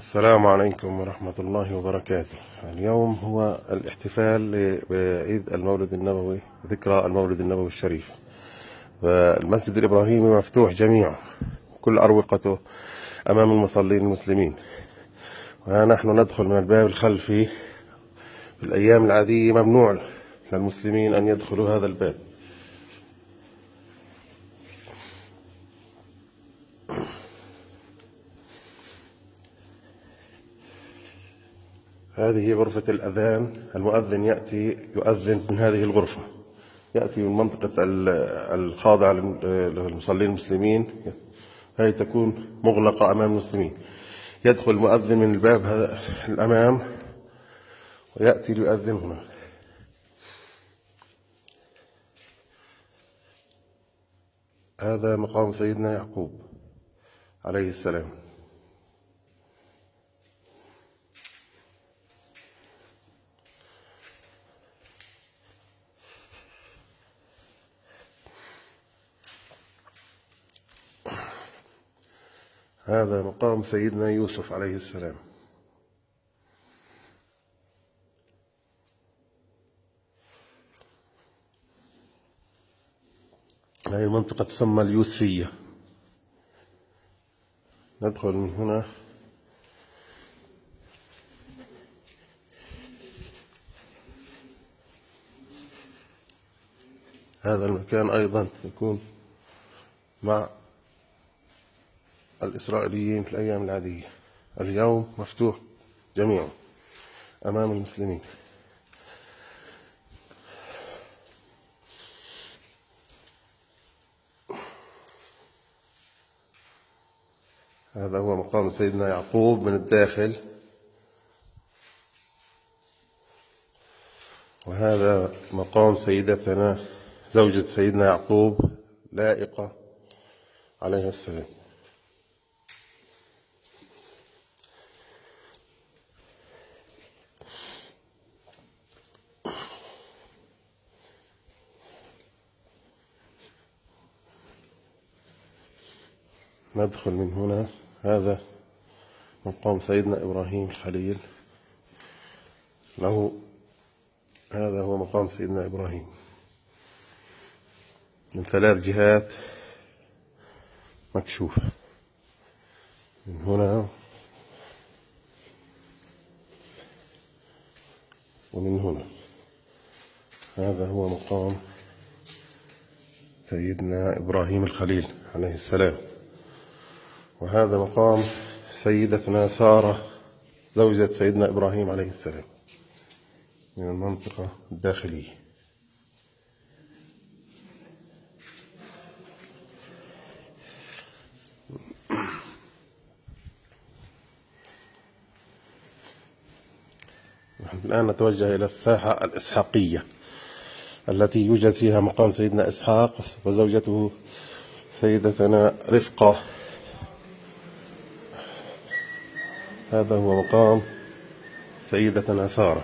السلام عليكم ورحمة الله وبركاته. اليوم هو الاحتفال بعيد المولد النبوي، ذكرى المولد النبوي الشريف. فالمسجد الإبراهيمي مفتوح جميعا، كل أروقته أمام المصلين المسلمين، ونحن ندخل من الباب الخلفي. في الأيام العادية ممنوع للمسلمين أن يدخلوا هذا الباب. هذه غرفة الأذان. المؤذن يأتي يؤذن من هذه الغرفة، يأتي من منطقة الخاضعة للمصلين المسلمين، هذه تكون مغلقة أمام المسلمين. يدخل المؤذن من الباب هذا الأمام ويأتي ليؤذن هنا. هذا مقام سيدنا يعقوب عليه السلام. هذا مقام سيدنا يوسف عليه السلام. هذه المنطقة تسمى اليوسفية. ندخل من هنا. هذا المكان أيضا يكون مع الإسرائيليين في الأيام العادية. اليوم مفتوح جميعا أمام المسلمين. هذا هو مقام سيدنا يعقوب من الداخل، وهذا مقام سيدتنا زوجة سيدنا يعقوب لائقة عليها السلام. ندخل من هنا. هذا مقام سيدنا إبراهيم الخليل له. هذا هو مقام سيدنا إبراهيم من 3 جهات مكشوفة، من هنا ومن هنا. هذا هو مقام سيدنا إبراهيم الخليل عليه السلام. وهذا مقام سيدتنا سارة زوجة سيدنا إبراهيم عليه السلام من المنطقة الداخلية. نحن الآن نتوجه إلى الساحة الإسحاقية التي يوجد فيها مقام سيدنا إسحاق وزوجته سيدتنا رفقة. هذا هو مقام سيدتنا سارة.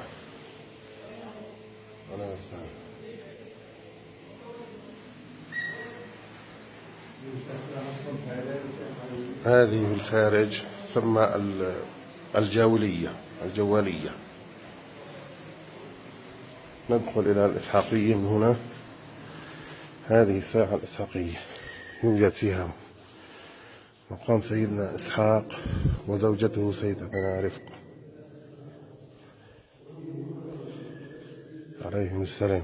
هذه في الخارج تسمى الجوالية. ندخل إلى الإسحاقية من هنا. هذه الساحة الإسحاقية يوجد فيها مقام سيدنا إسحاق وزوجته سيدتنا رفقة عليهم السلام.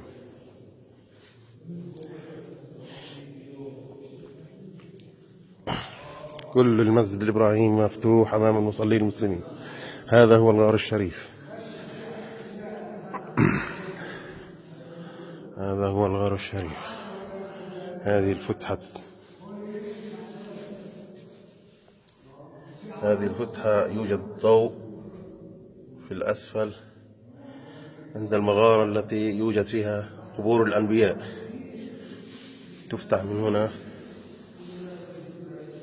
كل المسجد الإبراهيمي مفتوح أمام المصلين المسلمين. هذا هو الغار الشريف. هذا هو الغار الشريف. هذه الفتحة يوجد ضوء في الأسفل عند المغارة التي يوجد فيها قبور الأنبياء. تفتح من هنا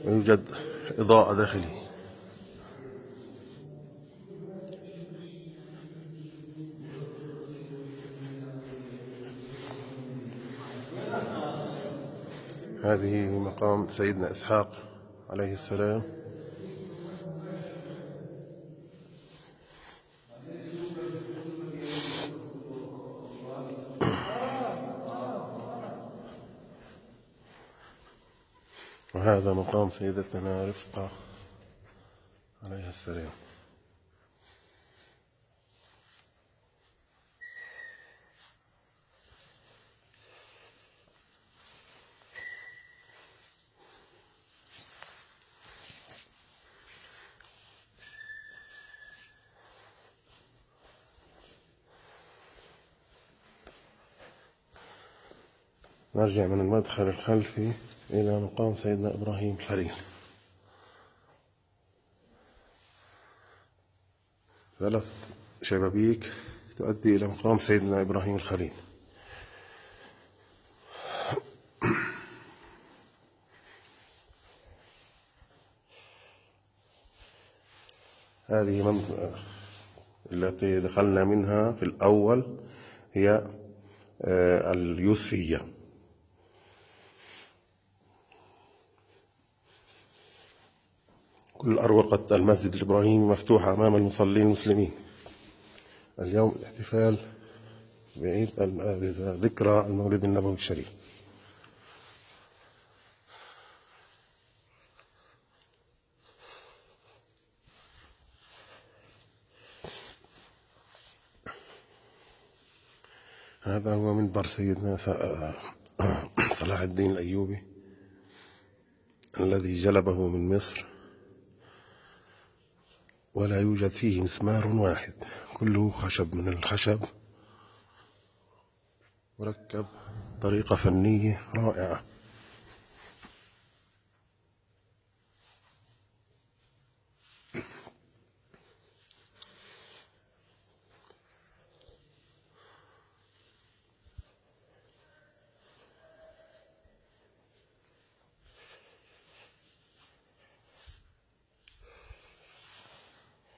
ويوجد إضاءة داخلية. هذه مقام سيدنا إسحاق عليه السلام. وهذا مقام سيدتنا رفقة عليها السلام. نرجع من المدخل الخلفي إلى مقام سيدنا إبراهيم الخليل. 3 شبابيك تؤدي إلى مقام سيدنا إبراهيم الخليل. هذه منطقة التي دخلنا منها في الأول هي اليوسفية. كل أروقة المسجد الإبراهيمي مفتوحة أمام المصلين المسلمين. اليوم الاحتفال بعيد ذكرى المولد النبوي الشريف. هذا هو منبر سيدنا صلاح الدين الأيوبي الذي جلبه من مصر، ولا يوجد فيه مسمار واحد، كله خشب من الخشب، مركب بطريقة فنية رائعة.